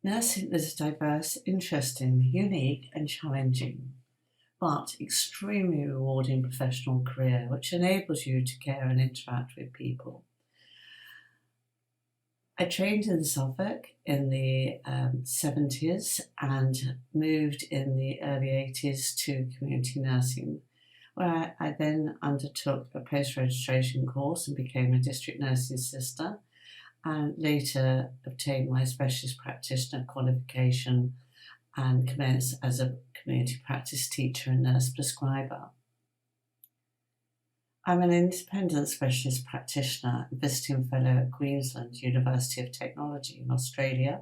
Nursing is a diverse, interesting, unique, and challenging, but extremely rewarding professional career which enables you to care and interact with people. I trained in Suffolk in the 70s and moved in the early 80s to community nursing, where I then undertook a post-registration course and became a district nursing sister, and later obtained my specialist practitioner qualification and commenced as a community practice teacher and nurse prescriber. I'm an independent specialist practitioner and visiting fellow at Queensland University of Technology in Australia.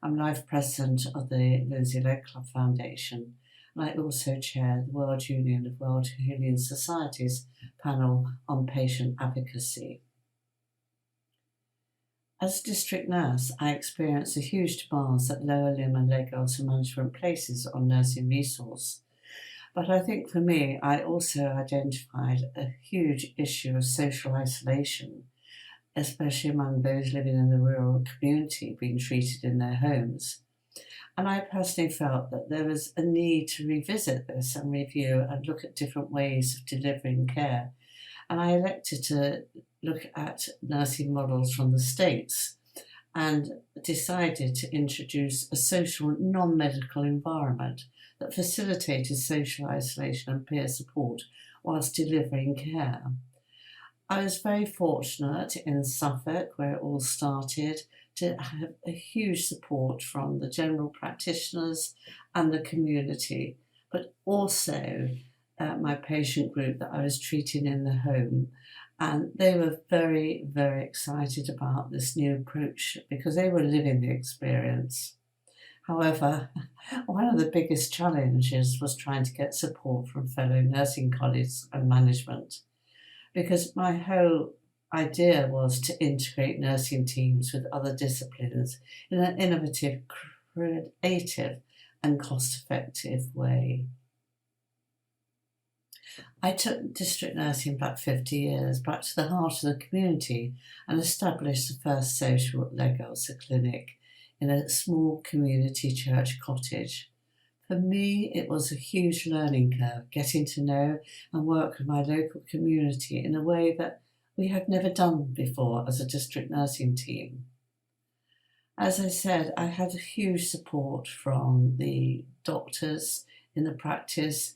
I'm life president of the Lindsay OBE Club Foundation, and I also chair the World Union of World Healing Societies panel on patient advocacy. As a district nurse, I experience the huge demands that lower limb and leg ulcer management places on nursing resource. But I think for me, I also identified a huge issue of social isolation, especially among those living in the rural community being treated in their homes. And I personally felt that there was a need to revisit this and review and look at different ways of delivering care. And I elected to look at nursing models from the States and decided to introduce a social non-medical environment that facilitated social isolation and peer support whilst delivering care. I was very fortunate in Suffolk, where it all started, to have a huge support from the general practitioners and the community, but also my patient group that I was treating in the home. And they were very, very excited about this new approach because they were living the experience. However, one of the biggest challenges was trying to get support from fellow nursing colleagues and management, because my whole idea was to integrate nursing teams with other disciplines in an innovative, creative, and cost-effective way. I took district nursing back 50 years, back to the heart of the community, and established the first social leg ulcer clinic in a small community church cottage. For me, it was a huge learning curve, getting to know and work with my local community in a way that we had never done before as a district nursing team. As I said, I had a huge support from the doctors in the practice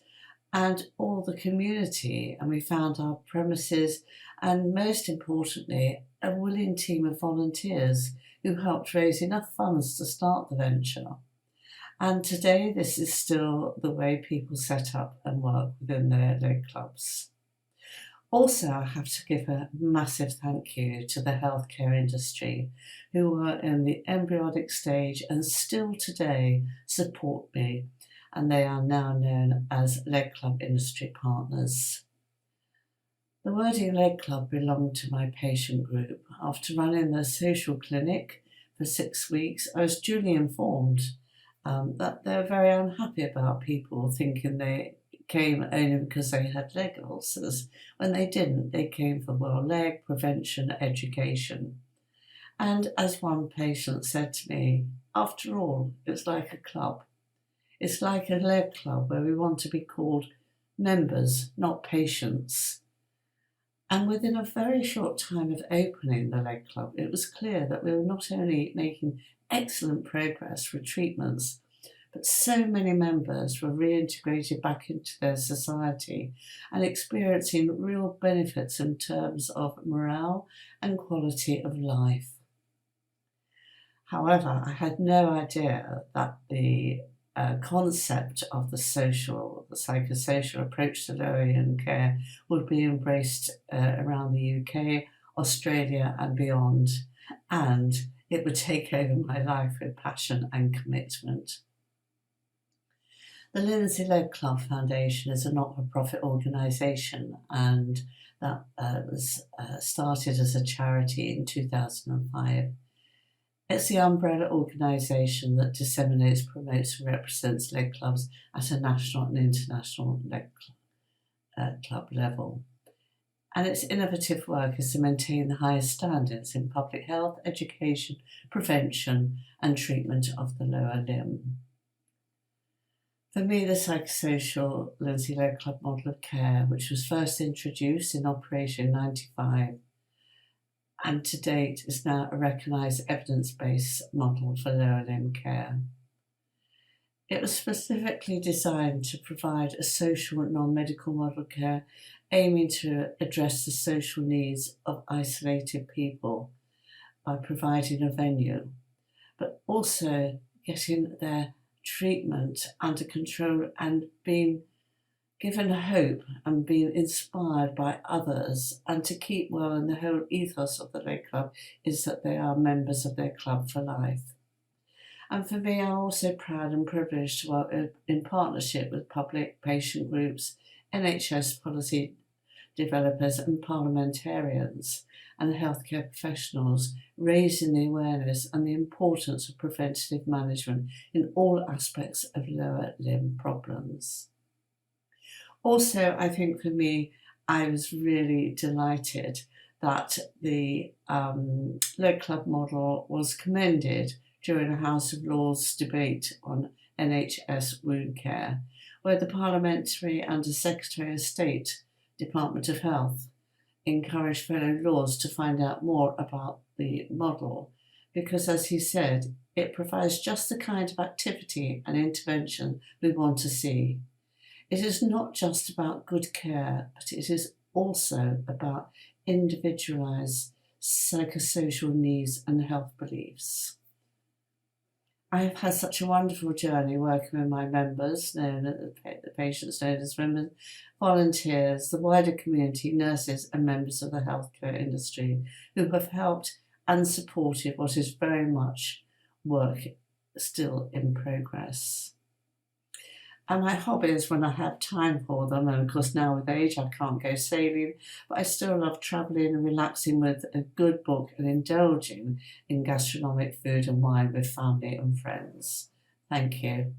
and all the community, and we found our premises and, most importantly, a willing team of volunteers who helped raise enough funds to start the venture. And today this is still the way people set up and work within their leg clubs. Also, I have to give a massive thank you to the healthcare industry, who were in the embryonic stage and still today support me, and they are now known as Leg Club Industry Partners. The wording Leg Club belonged to my patient group. After running the social clinic for 6 weeks, I was duly informed that they were very unhappy about people thinking they came only because they had leg ulcers, when they didn't. They came for well leg prevention education. And as one patient said to me, after all, it's like a club. It's like a leg club where we want to be called members, not patients. And within a very short time of opening the leg club, it was clear that we were not only making excellent progress with treatments, but so many members were reintegrated back into their society and experiencing real benefits in terms of morale and quality of life. However, I had no idea that the concept of the psychosocial approach to lower care would be embraced around the UK, Australia and beyond, and it would take over my life with passion and commitment. The Lindsay OBE Club Foundation is a not-for-profit organisation, and that was started as a charity in 2005. It's the umbrella organisation that disseminates, promotes and represents leg clubs at a national and international leg club level. and its innovative work is to maintain the highest standards in public health, education, prevention, and treatment of the lower limb. For me, the psychosocial Lindsay Low Club model of care, which was first introduced in Operation 95, and to date is now a recognised evidence-based model for lower limb care. It was specifically designed to provide a social and non-medical model of care aiming to address the social needs of isolated people by providing a venue, but also getting their treatment under control and being given hope and being inspired by others and to keep well. And the whole ethos of the Low Club is that they are members of their club for life. And for me, I'm also proud and privileged to work in partnership with public patient groups, NHS policy developers and parliamentarians and healthcare professionals, raising the awareness and the importance of preventative management in all aspects of lower limb problems. Also, I think for me, I was really delighted that the Low Club model was commended during a House of Lords debate on NHS wound care, where the Parliamentary Under Secretary of State, Department of Health, encouraged fellow Lords to find out more about the model because, as he said, it provides just the kind of activity and intervention we want to see. It is not just about good care, but it is also about individualised psychosocial needs and health beliefs. I have had such a wonderful journey working with my members, the patients known as members, volunteers, the wider community, nurses and members of the healthcare industry who have helped and supported what is very much work still in progress. And my hobbies, when I have time for them, and of course now with age I can't go sailing, but I still love travelling and relaxing with a good book and indulging in gastronomic food and wine with family and friends. Thank you.